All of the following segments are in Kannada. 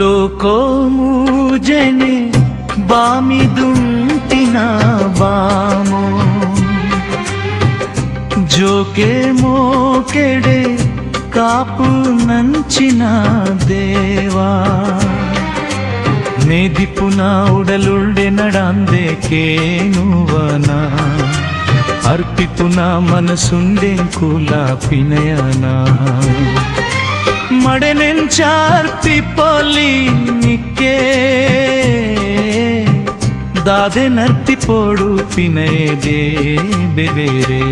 ಲೋಕೋಮು ಜನೆ ಬಾಮಿದುಂಟಿನ ಬಾಮೋ ಜೋಕೆ ಮೋಕೆಡೆ ಕಾಪು ನಂಚಿನ ದೇವಾ ನೇದಿಪುನ ಉಡಲುಳ್ಳೆ ನಡಾಂದೆ ಕೇನುವನ ಅರ್ಪಿಪುನ ಮನಸುಂಡೆ ಕುಲ ಪಿನಯನ ಮಡೆನೆಂಚಾರ್ಪಿ ಪೊಲಿ ನಿಕ್ಕೆ ದಾದೆ ನರ್ತಿ ಪೋಡು ಪಿನಯದೇ ಬೆಬೇರೆ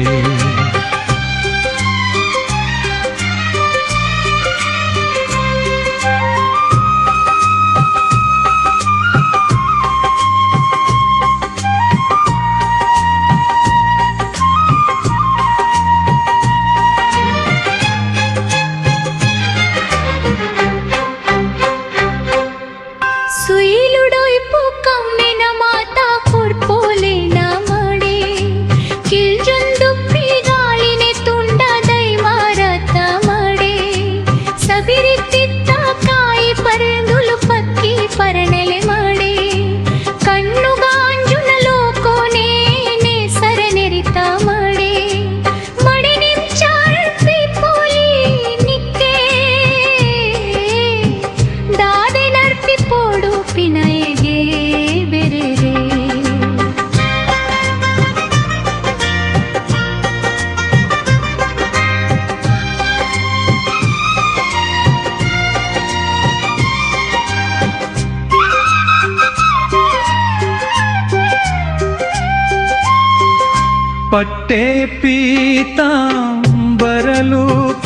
ಪಟ್ಟೆ ಪೀತಾಂಬರಲು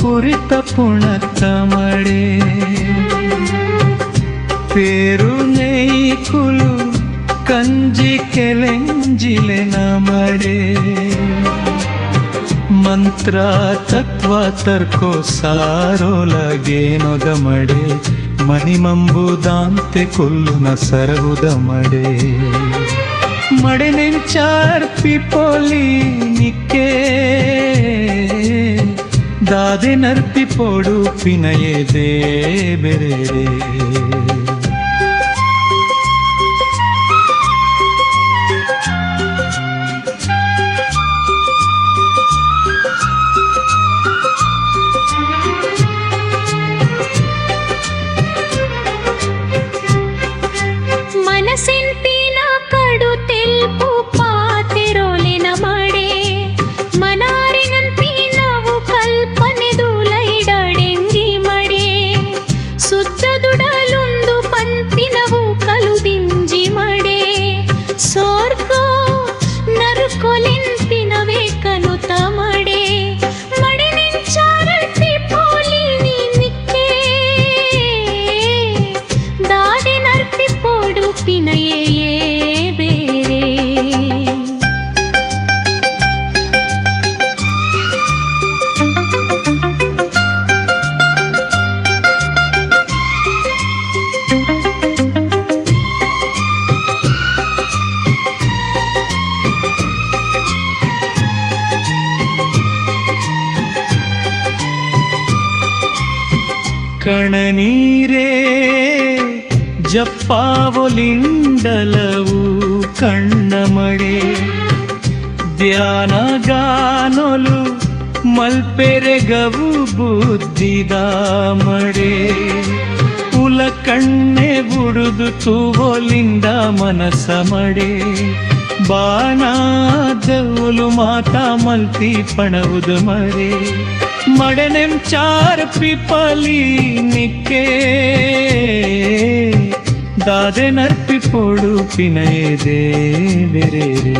ಕುರಿತ ಪುಣತ ಮಡೆ ಪೇರು ನೈಕುಲು ಕಂಜಿ ಕೆಲೆಂಜಿಲೆ ನಮಡೆ ಮಂತ್ರ ತತ್ವ ತರ್ಕೋ ಸಾರೋಲಗೇನೊದ ಮಡೆ ಮಣಿಮಂಬುದಾಂತೆ ಕೊಲ್ಲುನ ಸರಗುದ ಮಡೆ ಮಡೆನೆಂಚಾರ್ಪಿ ಪೊಲಿ ನಿಕ್ಕೆ ದಾದೆ ನರ್ಪಿ ಪೋಡು ಪಿನಯದೇ ಬೆರೆರೆ ಕಣನೀರೇ ಜಪ್ಪಾವೊಲಿಂಡಲವು ಕಣ್ಣ ಮಡೆ ಧ್ಯಾನ ಗಾನೊಲು ಮಲ್ಪೆರೆಗವು ಬುದ್ಧಿದ ಮಡೆ ಉಲ ಕಣ್ಣೆ ಬುಡುದು ತೂವೊಲಿಂದ ಮನಸ ಮಡೆ ಬಾನಾದವುಲು ಮಾತಾ ಮಲ್ತಿ ಪಣವುದು ಮರೆ ಮಡೆನೆಂಚಾರ್ಪಿ ಪಲಿ ನಿಕ್ಕೆ ದಾದೆ ನರ್ಪಿ ಪೋಡು ಪಿನಯದೇ ಬೆರೆರೆ